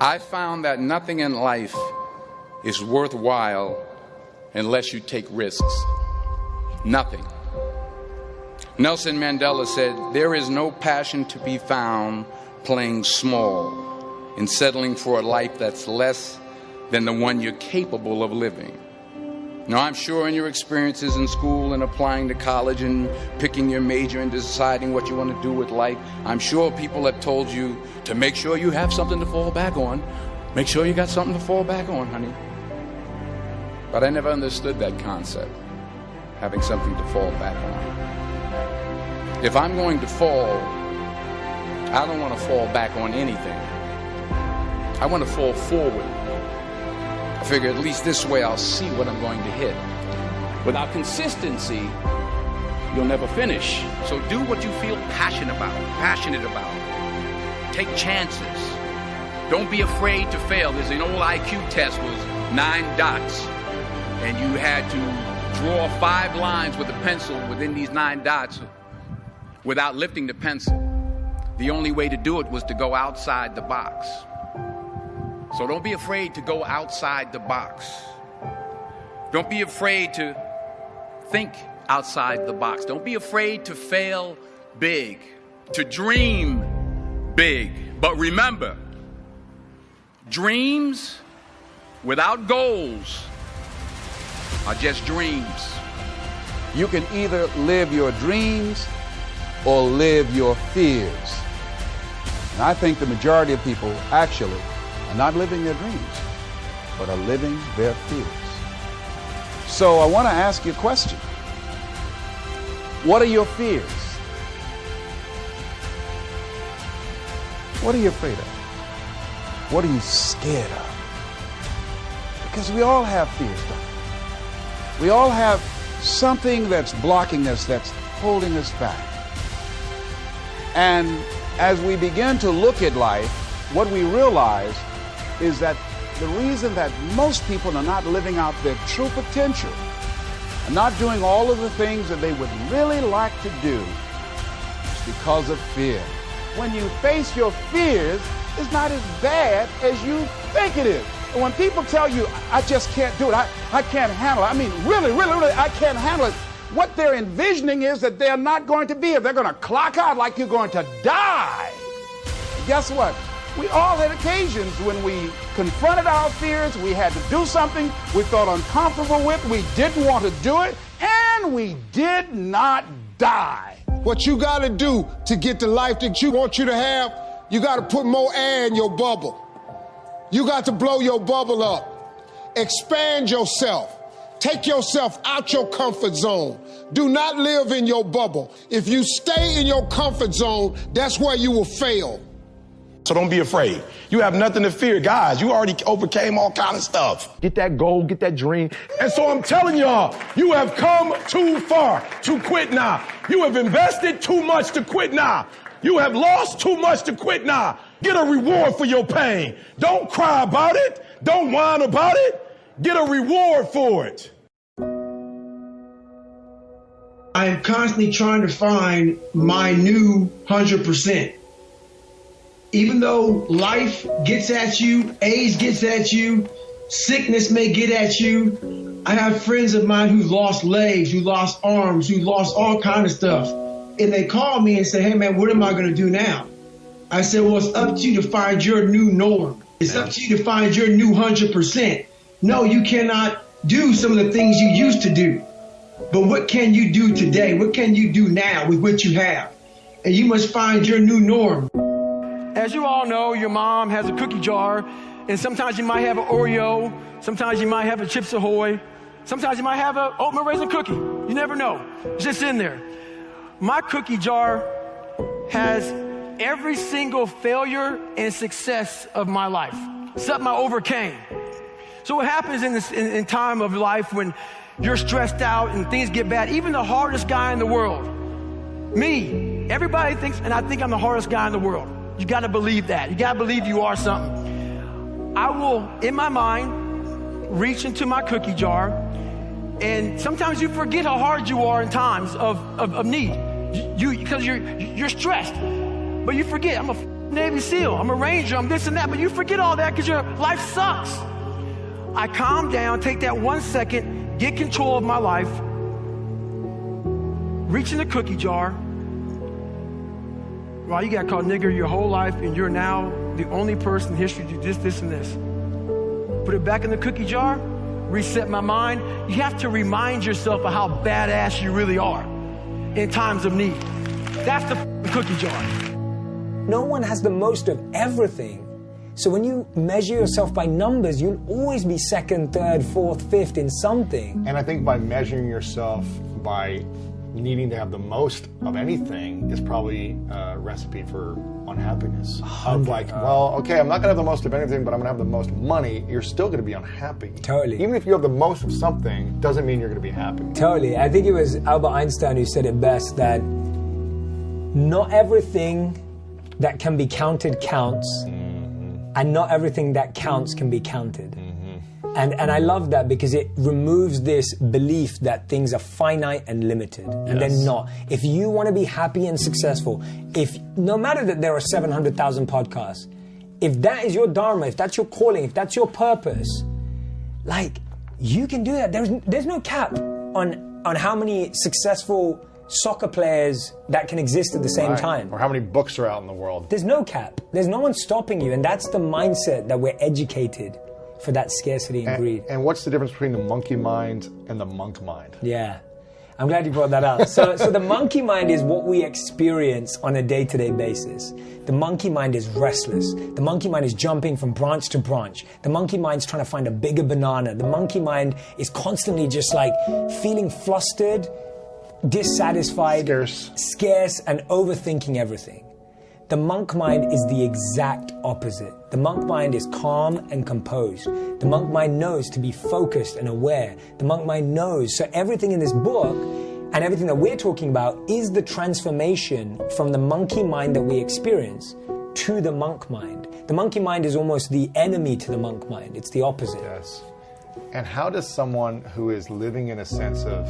I found that nothing in life is worthwhile unless you take risks. Nothing. Nelson Mandela said, "There is no passion to be found playing small and settling for a life that's less than the one you're capable of living." Now, I'm sure in your experiences in school and applying to college and picking your major and deciding what you want to do with life, I'm sure people have told you to make sure you have something to fall back on. Make sure you got something to fall back on, honey. But I never understood that concept, having something to fall back on. If I'm going to fall, I don't want to fall back on anything. I want to fall forward. I figure at least this way I'll see what I'm going to hit. Without consistency, you'll never finish. So do what you feel passionate about. Take chances. Don't be afraid to fail. There's an old IQ test was 9 dots, and you had to draw 5 lines with a pencil within these 9 dots without lifting the pencil. The only way to do it was to go outside the box. So don't be afraid to go outside the box. Don't be afraid to think outside the box. Don't be afraid to fail big, to dream big. But remember, dreams without goals are just dreams. You can either live your dreams or live your fears. And I think the majority of people actually are not living their dreams, but are living their fears. So I want to ask you a question. What are your fears? What are you afraid of? What are you scared of? Because we all have fears, don't we? We all have something that's blocking us, that's holding us back. And as we begin to look at life, what we realize is that the reason that most people are not living out their true potential, and not doing all of the things that they would really like to do, is because of fear. When you face your fears, it's not as bad as you think it is. And when people tell you, I just can't do it, I can't handle it, I mean, really, I can't handle it, what they're envisioning is that they're not going to be here. They're going to clock out like you're going to die. Guess what? We all had occasions when we confronted our fears, we had to do something we felt uncomfortable with, we didn't want to do it, and we did not die. What you got to do to get the life that you want you to have, you got to put more air in your bubble. You got to blow your bubble up. Expand yourself. Take yourself out your comfort zone. Do not live in your bubble. If you stay in your comfort zone, that's where you will fail. So don't be afraid. You have nothing to fear. Guys, you already overcame all kind of stuff. Get that goal, get that dream. And so I'm telling y'all, you have come too far to quit now. You have invested too much to quit now. You have lost too much to quit now. Get a reward for your pain. Don't cry about it. Don't whine about it. Get a reward for it. I am constantly trying to find my new 100%. Even though life gets at you, age gets at you, sickness may get at you. I have friends of mine who lost legs, who lost arms, who lost all kinds of stuff. And they call me and say, hey man, what am I going to do now? I said, well, it's up to you to find your new norm. It's up to you to find your new 100%. No, you cannot do some of the things you used to do. But what can you do today? What can you do now with what you have? And you must find your new norm. As you all know, your mom has a cookie jar, and sometimes you might have an Oreo, sometimes you might have a Chips Ahoy, sometimes you might have an oatmeal raisin cookie. You never know. It's just in there. My cookie jar has every single failure and success of my life, something I overcame. So what happens in time of life when you're stressed out and things get bad, even the hardest guy in the world, me, everybody thinks, and I think I'm the hardest guy in the world. You got to believe that. You got to believe you are something. I will, in my mind, reach into my cookie jar, and sometimes you forget how hard you are in times of need. Because you're stressed, but you forget. Navy SEAL, I'm a Ranger, I'm this and that, but you forget all that because your life sucks. I calm down, take that 1 second, get control of my life, reach in the cookie jar. Well, you got called nigger your whole life, and you're now the only person in history to do this, and this. Put it back in the cookie jar, reset my mind. You have to remind yourself of how badass you really are in times of need. That's the cookie jar. No one has the most of everything. So when you measure yourself by numbers, you'll always be second, third, fourth, fifth in something. And I think by measuring yourself by needing to have the most of anything is probably a recipe for unhappiness. Of like, well, okay, I'm not gonna have the most of anything, but I'm gonna have the most money. You're still gonna be unhappy. Totally. Even if you have the most of something, doesn't mean you're gonna be happy. Totally. I think it was Albert Einstein who said it best, that not everything that can be counted counts, and not everything that counts can be counted. And I love that because it removes this belief that things are finite and limited, and they're not. If you want to be happy and successful, if no matter that there are 700,000 podcasts, if that is your dharma, if that's your calling, if that's your purpose, like, you can do that. There's no cap on how many successful soccer players that can exist at the same time. Or how many books are out in the world. There's no cap. There's no one stopping you, and that's the mindset that we're educated for, that scarcity and greed. And what's the difference between the monkey mind and the monk mind? Yeah, I'm glad you brought that up. So the monkey mind is what we experience on a day-to-day basis. The monkey mind is restless. The monkey mind is jumping from branch to branch. The monkey mind's trying to find a bigger banana. The monkey mind is constantly just like feeling flustered, dissatisfied, scarce, and overthinking everything. The monk mind is the exact opposite. The monk mind is calm and composed. The monk mind knows to be focused and aware. The monk mind knows. So everything in this book and everything that we're talking about is the transformation from the monkey mind that we experience to the monk mind. The monkey mind is almost the enemy to the monk mind. It's the opposite. Yes. And how does someone who is living in a sense of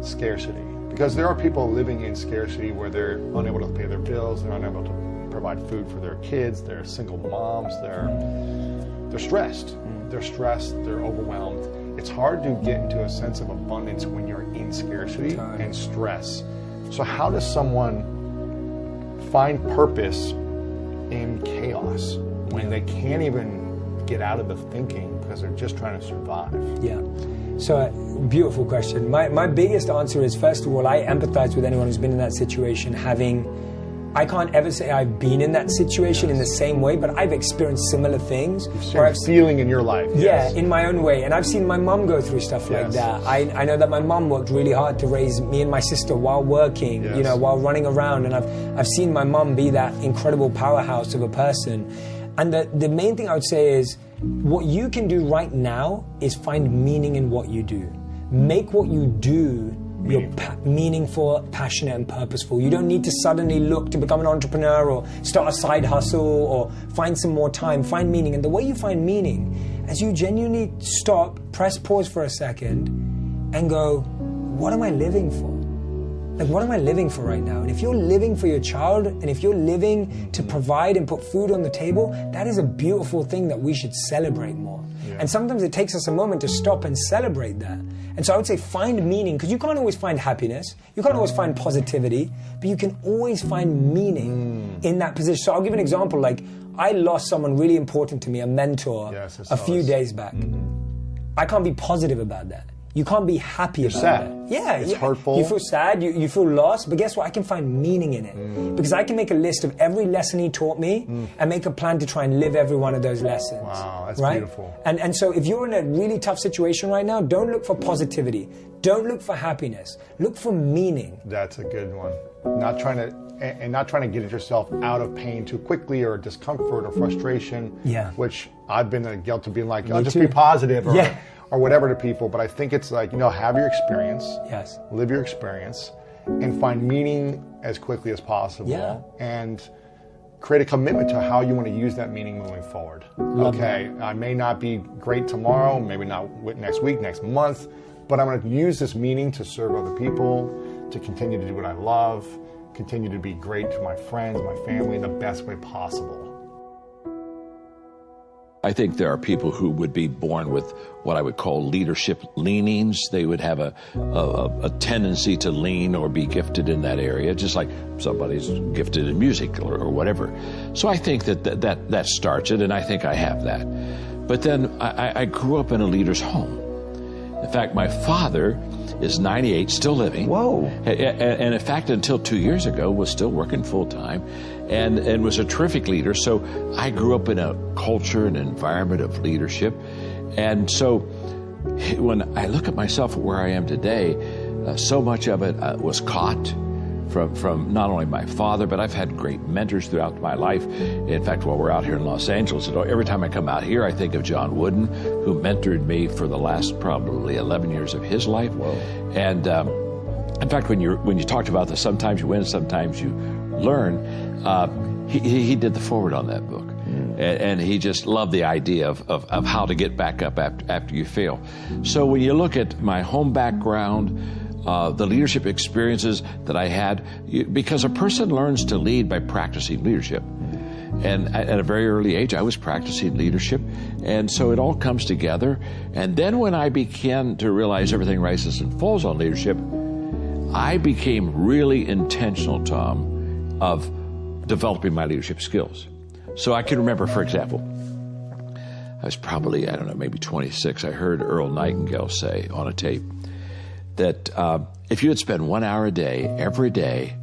scarcity, because there are people living in scarcity where they're unable to pay their bills, they're unable to provide food for their kids, they're single moms, they're stressed. They're stressed, they're overwhelmed. It's hard to get into a sense of abundance when you're in scarcity and stress. So how does someone find purpose in chaos when they can't even get out of the thinking because they're just trying to survive? Yeah. So, beautiful question. My biggest answer is, first of all, I empathize with anyone who's been in that situation, I can't ever say I've been in that situation in the same way, but I've experienced similar things. You've feeling in your life. Yeah, in my own way. And I've seen my mum go through stuff like that. I know that my mum worked really hard to raise me and my sister while working, you know, while running around. And I've seen my mum be that incredible powerhouse of a person. And the main thing I would say is, what you can do right now is find meaning in what you do. Make what you do meaningful, passionate, and purposeful. You don't need to suddenly look to become an entrepreneur or start a side hustle or find some more time. Find meaning. And the way you find meaning, as you genuinely stop, press pause for a second, and go, what am I living for? Like, what am I living for right now? And if you're living for your child, and if you're living to provide and put food on the table, that is a beautiful thing that we should celebrate more. And sometimes it takes us a moment to stop and celebrate that. And so I would say find meaning, because you can't always find happiness, you can't always find positivity, but you can always find meaning in that position. So I'll give an example. Like, I lost someone really important to me, a mentor, a few days back. I can't be positive about that. You can't be happy about that. Yeah, it's hurtful. You feel sad, you feel lost, but guess what? I can find meaning in it. Because I can make a list of every lesson he taught me and make a plan to try and live every one of those lessons. Wow, that's beautiful. And so if you're in a really tough situation right now, don't look for positivity. Don't look for happiness. Look for meaning. That's a good one. Not trying to get yourself out of pain too quickly, or discomfort or frustration. Which I've been in the guilt of being like, oh, just be positive, or whatever to people. But I think it's like, have your experience, live your experience, and find meaning as quickly as possible, and create a commitment to how you want to use that meaning moving forward. I may not be great tomorrow, maybe not next week, next month, but I'm going to use this meaning to serve other people, to continue to do what I love, continue to be great to my friends, my family, in the best way possible. I think there are people who would be born with what I would call leadership leanings. They would have a tendency to lean or be gifted in that area, just like somebody's gifted in music or whatever. So I think that starts it, and I think I have that. But then I grew up in a leader's home. In fact, my father is 98, still living. Whoa. And in fact, until 2 years ago, was still working full-time and was a terrific leader. So I grew up in a culture and environment of leadership. And so when I look at myself where I am today, so much of it was caught from not only my father, but I've had great mentors throughout my life. In fact, while we're out here in Los Angeles, every time I come out here, I think of John Wooden, who mentored me for the last probably 11 years of his life. Whoa. And in fact, when you talked about this, sometimes you win, sometimes you learn, he did the foreword on that book. And he just loved the idea of how to get back up after you fail. So when you look at my home background, the leadership experiences that I had, because a person learns to lead by practicing leadership. And at a very early age, I was practicing leadership. And so it all comes together. And then when I began to realize everything rises and falls on leadership, I became really intentional, Tom, of developing my leadership skills. So I can remember, for example, I was probably, I don't know, maybe 26. I heard Earl Nightingale say on a tape that if you would spend 1 hour a day, every day,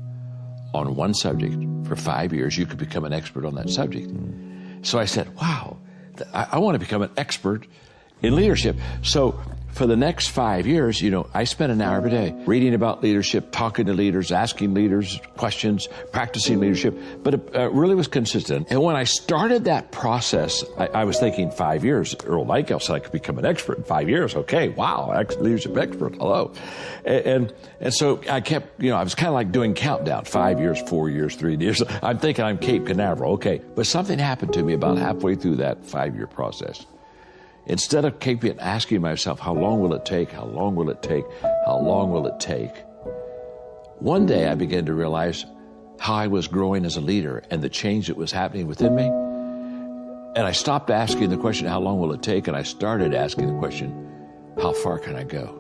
on one subject for 5 years, you could become an expert on that subject. So I said, wow, I want to become an expert in leadership. So for the next 5 years, I spent an hour every day reading about leadership, talking to leaders, asking leaders questions, practicing leadership, but it really was consistent. And when I started that process, I was thinking 5 years. Earl Nightingale said I could become an expert in 5 years. Okay, wow, leadership expert, hello. And so I kept, I was kind of like doing countdown, 5 years, 4 years, 3 years. I'm thinking I'm Cape Canaveral, okay. But something happened to me about halfway through that 5-year process. Instead of keeping asking myself, how long will it take? How long will it take? How long will it take? One day I began to realize how I was growing as a leader and the change that was happening within me. And I stopped asking the question, how long will it take? And I started asking the question, how far can I go?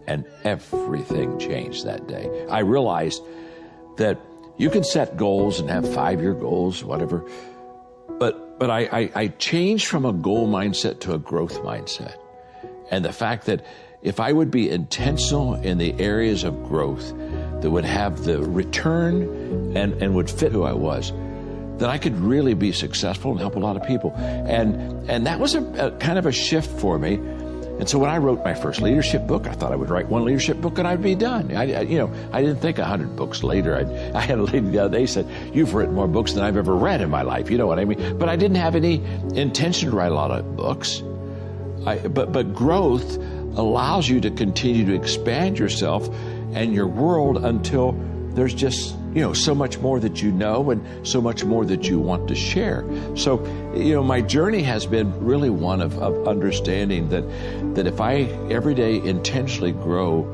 And everything changed that day. I realized that you can set goals and have 5-year goals, whatever, But I changed from a goal mindset to a growth mindset. And the fact that if I would be intentional in the areas of growth that would have the return and would fit who I was, then I could really be successful and help a lot of people. And that was a kind of a shift for me. And so when I wrote my first leadership book, I thought I would write one leadership book and I'd be done. I didn't think 100 books later. I had a lady the other day said, "You've written more books than I've ever read in my life." You know what I mean? But I didn't have any intention to write a lot of books. But growth allows you to continue to expand yourself and your world until there's just, so much more that you know and so much more that you want to share. So, my journey has been really one of understanding that if I every day intentionally grow,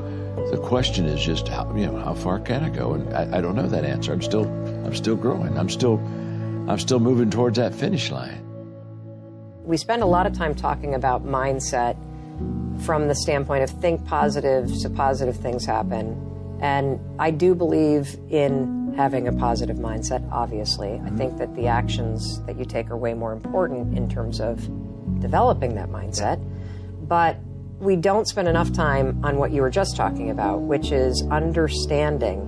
the question is just how far can I go? And I don't know that answer. I'm still growing. I'm still moving towards that finish line. We spend a lot of time talking about mindset from the standpoint of think positive so positive things happen. And I do believe in having a positive mindset, obviously. I think that the actions that you take are way more important in terms of developing that mindset. But we don't spend enough time on what you were just talking about, which is understanding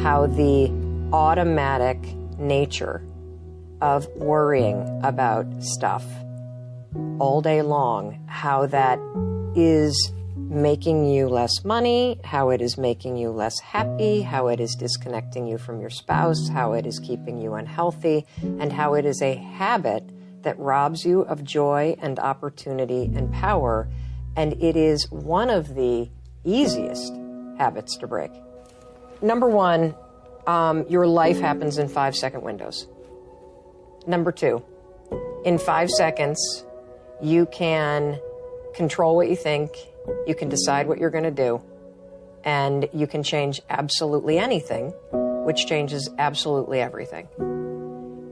how the automatic nature of worrying about stuff all day long, how that is making you less money, how it is making you less happy, how it is disconnecting you from your spouse, how it is keeping you unhealthy, and how it is a habit that robs you of joy and opportunity and power. And it is one of the easiest habits to break. Number one, your life happens in 5-second windows. Number two, in 5 seconds, you can control what you think, you can decide what you're going to do, And you can change absolutely anything, which changes absolutely everything.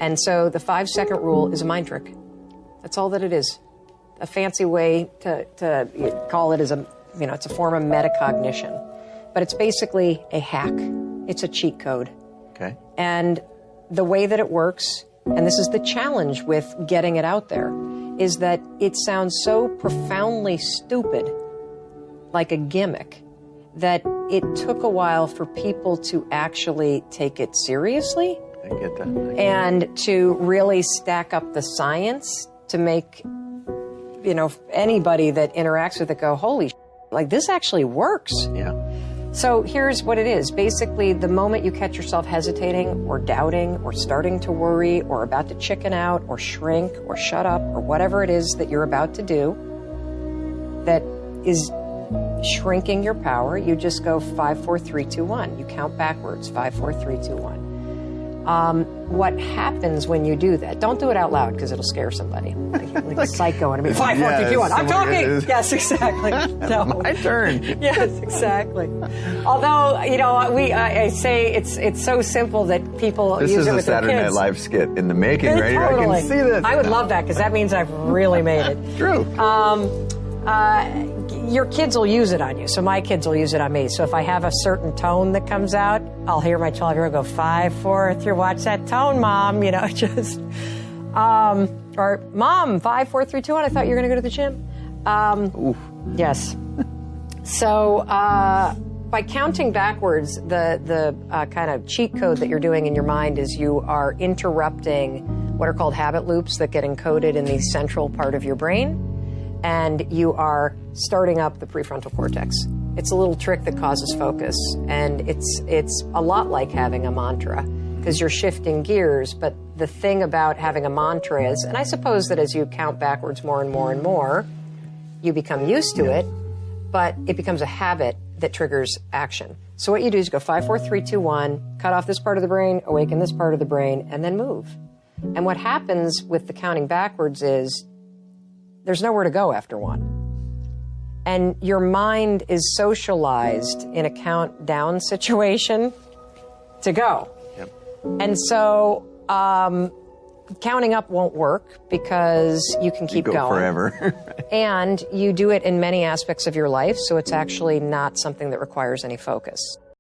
And so the 5-second rule is a mind trick. That's all that it is. A fancy way to call it is it's a form of metacognition. But it's basically a hack. It's a cheat code. Okay. And the way that it works, and this is the challenge with getting it out there, is that it sounds so profoundly stupid, like a gimmick, that it took a while for people to actually take it seriously. I get that. And to really stack up the science to make, anybody that interacts with it go, holy like this actually works. Yeah. So here's what it is. Basically, the moment you catch yourself hesitating or doubting or starting to worry or about to chicken out or shrink or shut up or whatever it is that you're about to do that is shrinking your power, you just go 5, 4, 3, 2, 1. You count backwards, 5, 4, 3, 2, 1. What happens when you do that? Don't do it out loud because it'll scare somebody. Like a psycho and be 5, 4, 3, 2, 1. I'm talking. Yes, exactly. No. My turn. Yes, exactly. Although I say it's so simple that people use it with their kids. This is a Saturday Night Live skit in the making, right here. Totally. I can see this. I would love that because that means I've really made it. True. Your kids will use it on you. So my kids will use it on me. So if I have a certain tone that comes out, I'll hear my 12-year-old go 5, 4, 3. Watch that tone, Mom. Just or Mom 5, 4, 3, 2, 1. I thought you were going to go to the gym. Yes. So by counting backwards, the kind of cheat code that you're doing in your mind is you are interrupting what are called habit loops that get encoded in the central part of your brain. And you are starting up the prefrontal cortex. It's a little trick that causes focus, and it's a lot like having a mantra because you're shifting gears. But the thing about having a mantra is, and I suppose that as you count backwards more and more and more, you become used to it, but it becomes a habit that triggers action. So what you do is you go 5, 4, 3, 2, 1, cut off this part of the brain, awaken this part of the brain, and then move. And what happens with the counting backwards is there's nowhere to go after 1. And your mind is socialized in a countdown situation to go. Yep. And so counting up won't work because you can keep going forever. And you do it in many aspects of your life, so it's actually not something that requires any focus.